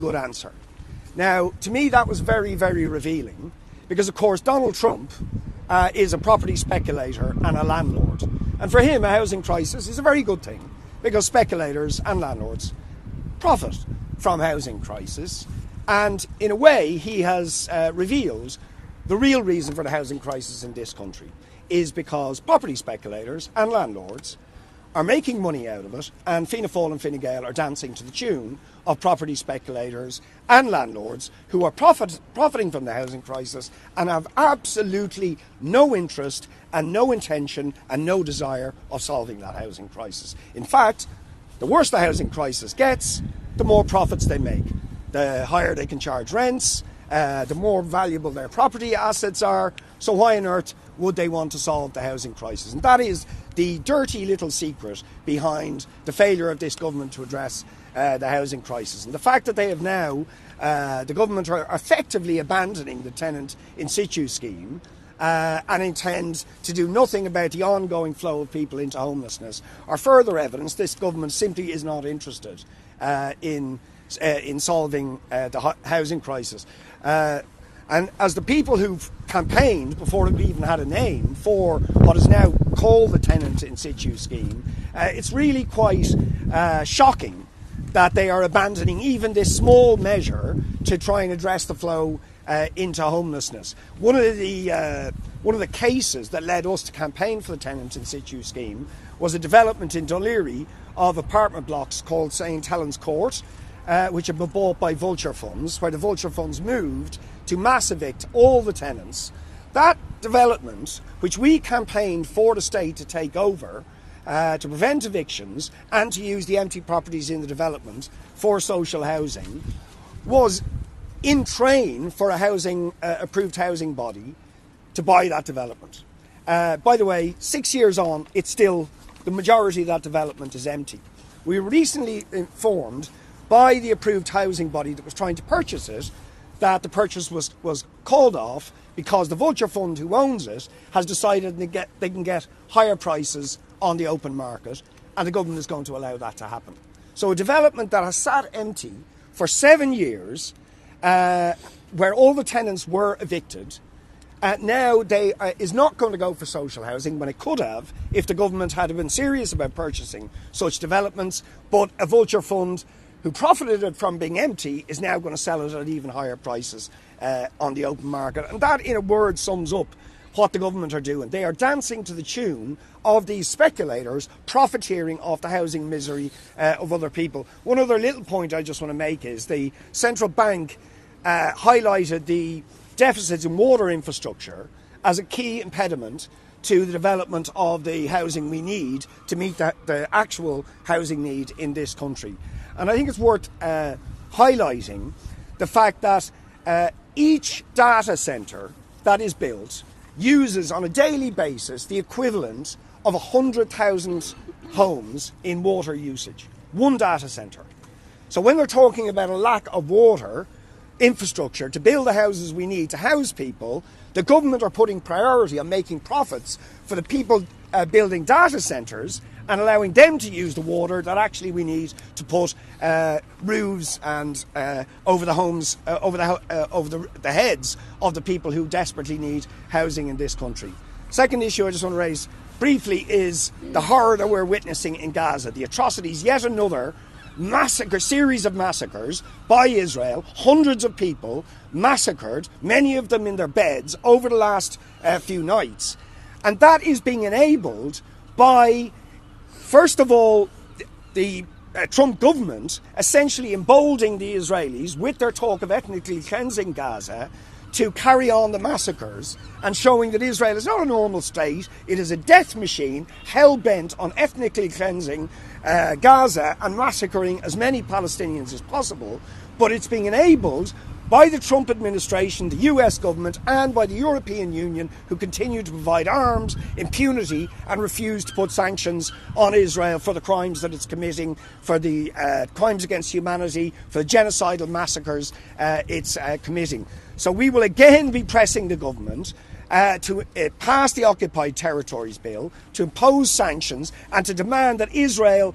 good answer. Now, to me, that was very, very revealing because, of course, Donald Trump is a property speculator and a landlord. And for him, a housing crisis is a very good thing because speculators and landlords profit from housing crisis. And in a way, he has revealed the real reason for the housing crisis in this country is because property speculators and landlords are making money out of it, and Fianna Fáil and Fine Gael are dancing to the tune of property speculators and landlords who are profiting from the housing crisis and have absolutely no interest and no intention and no desire of solving that housing crisis. In fact, the worse the housing crisis gets, the more profits they make. The higher they can charge rents, the more valuable their property assets are. So why on earth would they want to solve the housing crisis? And that is the dirty little secret behind the failure of this government to address the housing crisis. And the fact that they have now, the government are effectively abandoning the tenant in situ scheme and intend to do nothing about the ongoing flow of people into homelessness are further evidence this government simply is not interested in solving the housing crisis. And as the people who've campaigned before it even had a name for what is now called the tenant in situ scheme, it's really quite shocking that they are abandoning even this small measure to try and address the flow into homelessness. One of the cases that led us to campaign for the tenant in situ scheme was a development in Dunleary of apartment blocks called St Helens Court, which had been bought by vulture funds, where the vulture funds moved to mass evict all the tenants. That development, which we campaigned for the state to take over, to prevent evictions and to use the empty properties in the development for social housing, was in train for a approved housing body to buy that development. By the way, 6 years on, it's still, the majority of that development is empty. We were recently informed by the approved housing body that was trying to purchase it that the purchase was called off because the vulture fund who owns it has decided they can get higher prices on the open market, and the government is going to allow that to happen. So a development that has sat empty for 7 years, where all the tenants were evicted, now is not going to go for social housing when it could have if the government had been serious about purchasing such developments, but a vulture fund who profited from being empty is now going to sell it at even higher prices on the open market. And that, in a word, sums up what the government are doing. They are dancing to the tune of these speculators profiteering off the housing misery of other people. One other little point I just want to make is the central bank highlighted the deficits in water infrastructure as a key impediment to the development of the housing we need to meet the actual housing need in this country. And I think it's worth highlighting the fact that each data centre that is built uses on a daily basis the equivalent of 100,000 homes in water usage. One data centre. So when we're talking about a lack of water infrastructure to build the houses we need to house people, the government are putting priority on making profits for the people building data centres and allowing them to use the water that actually we need to put roofs and over the homes, over the heads of the people who desperately need housing in this country. Second issue I just want to raise briefly is the horror that we're witnessing in Gaza, the atrocities, yet another series of massacres by Israel, hundreds of people massacred, many of them in their beds over the last few nights. And that is being enabled by, first of all, the Trump government essentially emboldening the Israelis with their talk of ethnically cleansing Gaza to carry on the massacres and showing that Israel is not a normal state. It is a death machine hell-bent on ethnically cleansing Gaza and massacring as many Palestinians as possible. But it's being enabled by the Trump administration, the US government, and by the European Union, who continue to provide arms, impunity, and refuse to put sanctions on Israel for the crimes that it's committing, for the crimes against humanity, for the genocidal massacres it's committing. So we will again be pressing the government to pass the Occupied Territories Bill, to impose sanctions, and to demand that Israel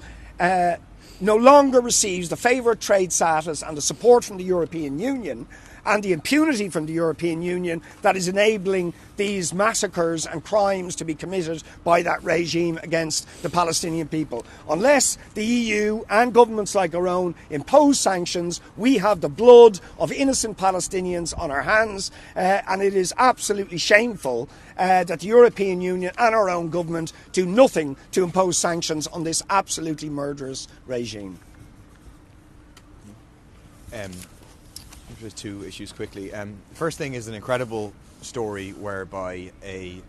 no longer receives the favoured trade status and the support from the European Union and the impunity from the European Union that is enabling these massacres and crimes to be committed by that regime against the Palestinian people. Unless the EU and governments like our own impose sanctions, we have the blood of innocent Palestinians on our hands, and it is absolutely shameful that the European Union and our own government do nothing to impose sanctions on this absolutely murderous regime. There's two issues quickly. First thing is an incredible story whereby a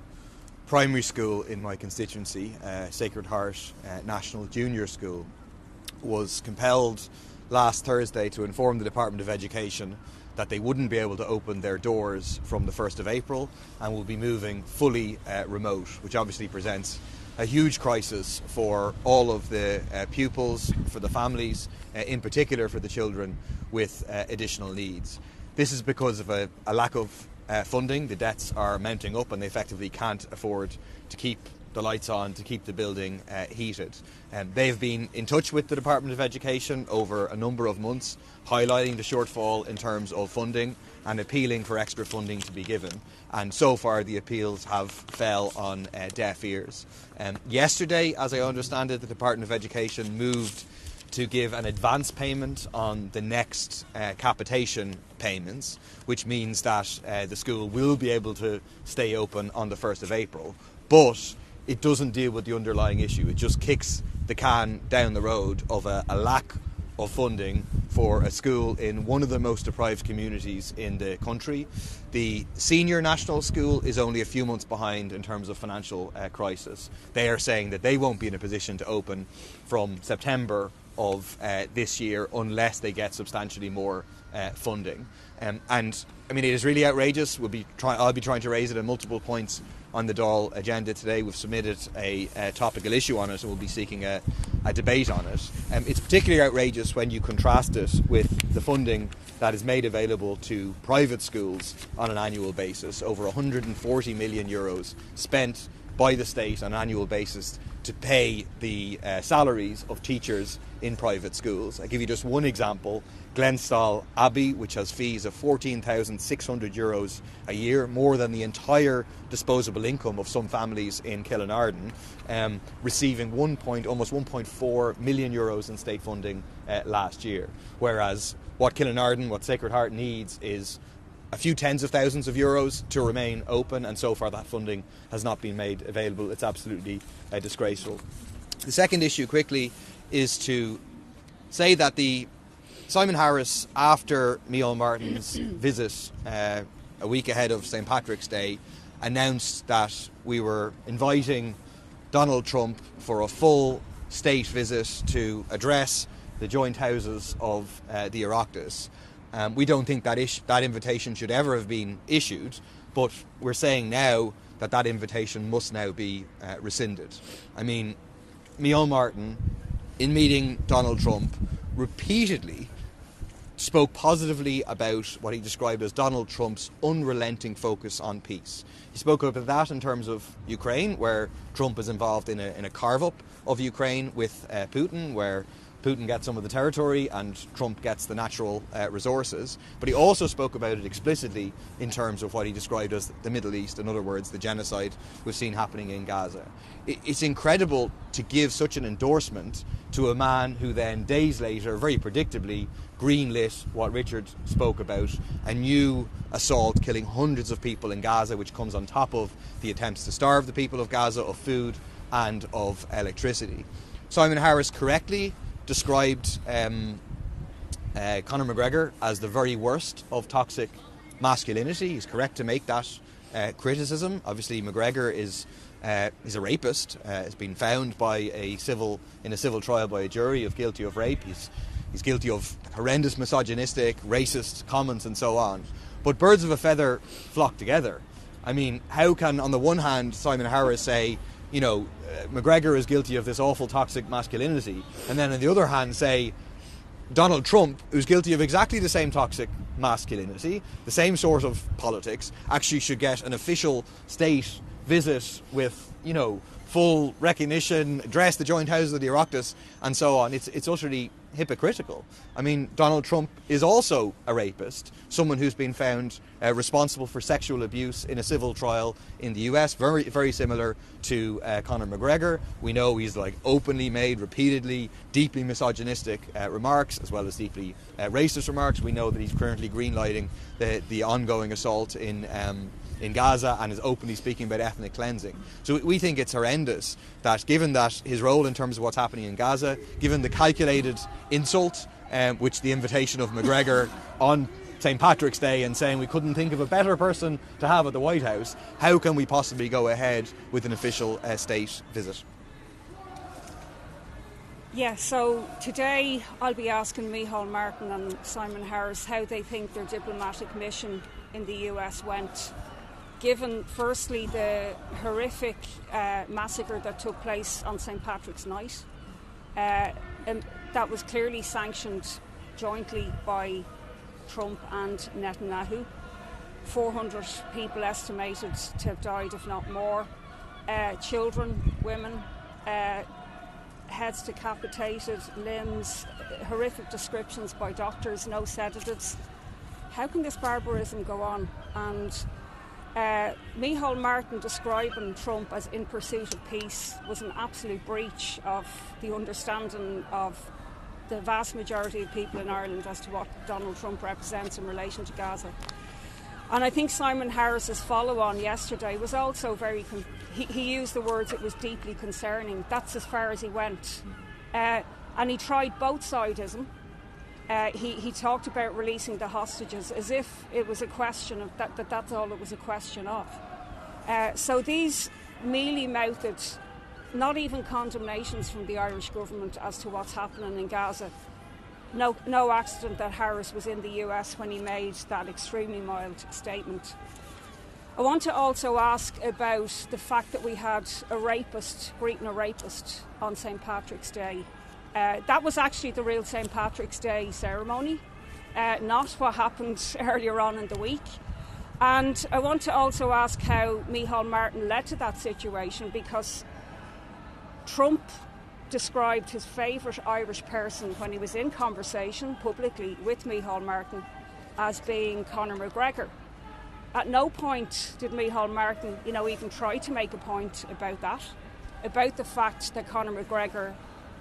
primary school in my constituency, Sacred Heart National Junior School, was compelled last Thursday to inform the Department of Education that they wouldn't be able to open their doors from the 1st of April and will be moving fully remote, which obviously presents a huge crisis for all of the pupils, for the families, in particular for the children with additional needs. This is because of a lack of funding. The debts are mounting up and they effectively can't afford to keep the lights on, to keep the building heated. They've been in touch with the Department of Education over a number of months, highlighting the shortfall in terms of funding and appealing for extra funding to be given. And so far the appeals have fell on deaf ears. Yesterday, as I understand it, the Department of Education moved to give an advance payment on the next capitation payments, which means that the school will be able to stay open on the 1st of April. But it doesn't deal with the underlying issue. It just kicks the can down the road of a lack of funding for a school in one of the most deprived communities in the country. The senior national school is only a few months behind in terms of financial crisis. They are saying that they won't be in a position to open from September of this year unless they get substantially more funding. And I mean, it is really outrageous. I'll be trying to raise it at multiple points on the Dáil agenda today. We've submitted a topical issue on it and we'll be seeking a debate on it. It's particularly outrageous when you contrast it with the funding that is made available to private schools on an annual basis. Over 140 million euros spent by the state on an annual basis to pay the salaries of teachers in private schools. I'll give you just one example. Glenstall Abbey, which has fees of 14,600 euros a year, more than the entire disposable income of some families in Killinarden, receiving almost 1.4 million euros in state funding last year. Whereas what Sacred Heart needs is a few tens of thousands of euros to remain open, and so far that funding has not been made available. It's absolutely disgraceful. The second issue quickly is to say that Simon Harris, after Micheál Martin's visit a week ahead of St. Patrick's Day, announced that we were inviting Donald Trump for a full state visit to address the joint houses of the Oireachtas. We don't think that invitation should ever have been issued, but we're saying now that invitation must now be rescinded. I mean, Micheál Martin, in meeting Donald Trump, repeatedly spoke positively about what he described as Donald Trump's unrelenting focus on peace. He spoke about that in terms of Ukraine, where Trump is involved in a carve-up of Ukraine with Putin, where Putin gets some of the territory and Trump gets the natural resources. But he also spoke about it explicitly in terms of what he described as the Middle East, in other words, the genocide we've seen happening in Gaza. It's incredible to give such an endorsement to a man who then, days later, very predictably, greenlit what Richard spoke about, a new assault killing hundreds of people in Gaza, which comes on top of the attempts to starve the people of Gaza of food and of electricity. Simon Harris correctly described Conor McGregor as the very worst of toxic masculinity. He's correct to make that criticism. Obviously, McGregor is a rapist. Has been found in a civil trial by a jury of guilty of rape. He's guilty of horrendous misogynistic, racist comments and so on. But birds of a feather flock together. I mean, how can, on the one hand, Simon Harris say, McGregor is guilty of this awful toxic masculinity, and then on the other hand say Donald Trump, who's guilty of exactly the same toxic masculinity, the same sort of politics, actually should get an official state visit with, full recognition, address the joint houses of the Oireachtas and so on. It's utterly hypocritical. I mean, Donald Trump is also a rapist, someone who's been found responsible for sexual abuse in a civil trial in the US, very, very similar to Conor McGregor. We know he's openly made repeatedly deeply misogynistic remarks, as well as deeply racist remarks. We know that he's currently greenlighting the ongoing assault in Gaza and is openly speaking about ethnic cleansing. So we think it's horrendous that, given that his role in terms of what's happening in Gaza, given the calculated insult, which the invitation of McGregor on St. Patrick's Day and saying we couldn't think of a better person to have at the White House, how can we possibly go ahead with an official state visit? Yeah, so today I'll be asking Micheál Martin and Simon Harris how they think their diplomatic mission in the US went, given firstly the horrific massacre that took place on St. Patrick's night. And that was clearly sanctioned jointly by Trump and Netanyahu. 400 people estimated to have died, if not more. Children, women, heads decapitated, limbs, horrific descriptions by doctors, no sedatives. How can this barbarism go on? And Micheál Martin describing Trump as in pursuit of peace was an absolute breach of the understanding of the vast majority of people in Ireland as to what Donald Trump represents in relation to Gaza. And I think Simon Harris's follow-on yesterday was also he used the words, it was deeply concerning. That's as far as he went. And he tried both-sidism. He talked about releasing the hostages as if it was a question of that's all it was a question of. So these mealy-mouthed, not even condemnations from the Irish government as to what's happening in Gaza. No accident that Harris was in the US when he made that extremely mild statement. I want to also ask about the fact that we had a rapist greeting a rapist on St. Patrick's Day. That was actually the real St. Patrick's Day ceremony, not what happened earlier on in the week. And I want to also ask how Micheál Martin led to that situation, because Trump described his favourite Irish person when he was in conversation publicly with Micheál Martin as being Conor McGregor. At no point did Micheál Martin, even try to make a point about that, about the fact that Conor McGregor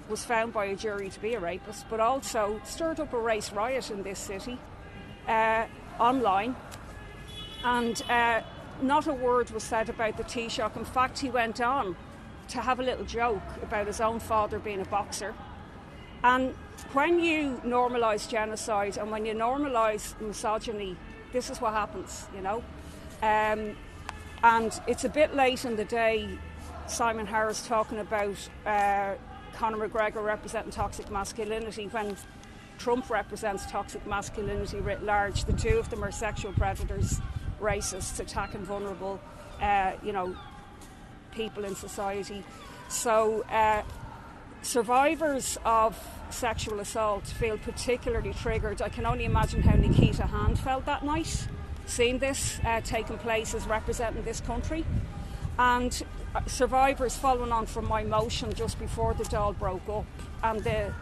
was found by a jury to be a rapist, but also stirred up a race riot in this city, online. And not a word was said about the Taoiseach. In fact, he went on to have a little joke about his own father being a boxer. And when you normalise genocide and when you normalise misogyny, this is what happens, And it's a bit late in the day, Simon Harris talking about Conor McGregor representing toxic masculinity when Trump represents toxic masculinity writ large. The two of them are sexual predators, racists, attacking vulnerable, people in society. So survivors of sexual assault feel particularly triggered. I can only imagine how Nikita Hand felt that night, seeing this taking place as representing this country. And survivors following on from my motion just before the Dáil broke up and the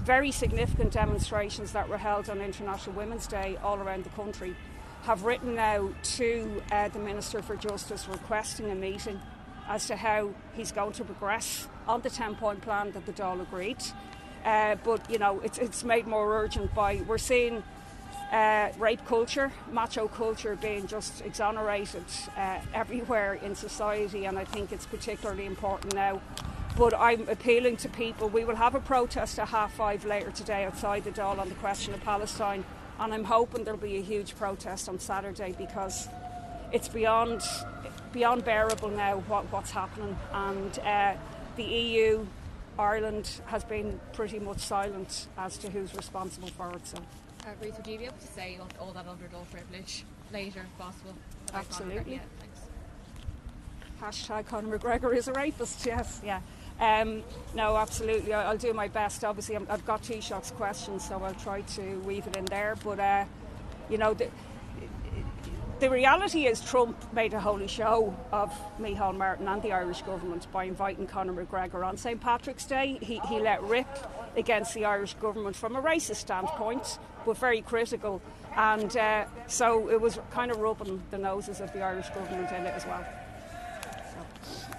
very significant demonstrations that were held on International Women's Day all around the country have written now to the Minister for Justice requesting a meeting as to how he's going to progress on the 10-point plan that the Dáil agreed. But, it's made more urgent by, we're seeing rape culture, macho culture being just exonerated everywhere in society, and I think it's particularly important now. But I'm appealing to people. We will have a protest at 5:30 later today outside the Dáil on the question of Palestine, and I'm hoping there'll be a huge protest on Saturday, because it's beyond bearable now what's happening, and the EU, Ireland, has been pretty much silent as to who's responsible for it. So. Ruth, would you be able to say all that under Dáil privilege later, if possible? Absolutely. Yeah, thanks. Hashtag Conor McGregor is a rapist, yes, yeah. No, absolutely, I'll do my best. Obviously, I've got Taoiseach's questions, so I'll try to weave it in there. But, The reality is Trump made a holy show of Micheál Martin and the Irish government by inviting Conor McGregor on St Patrick's Day. He let rip against the Irish government from a racist standpoint, but very critical. And so it was kind of rubbing the noses of the Irish government in it as well. So.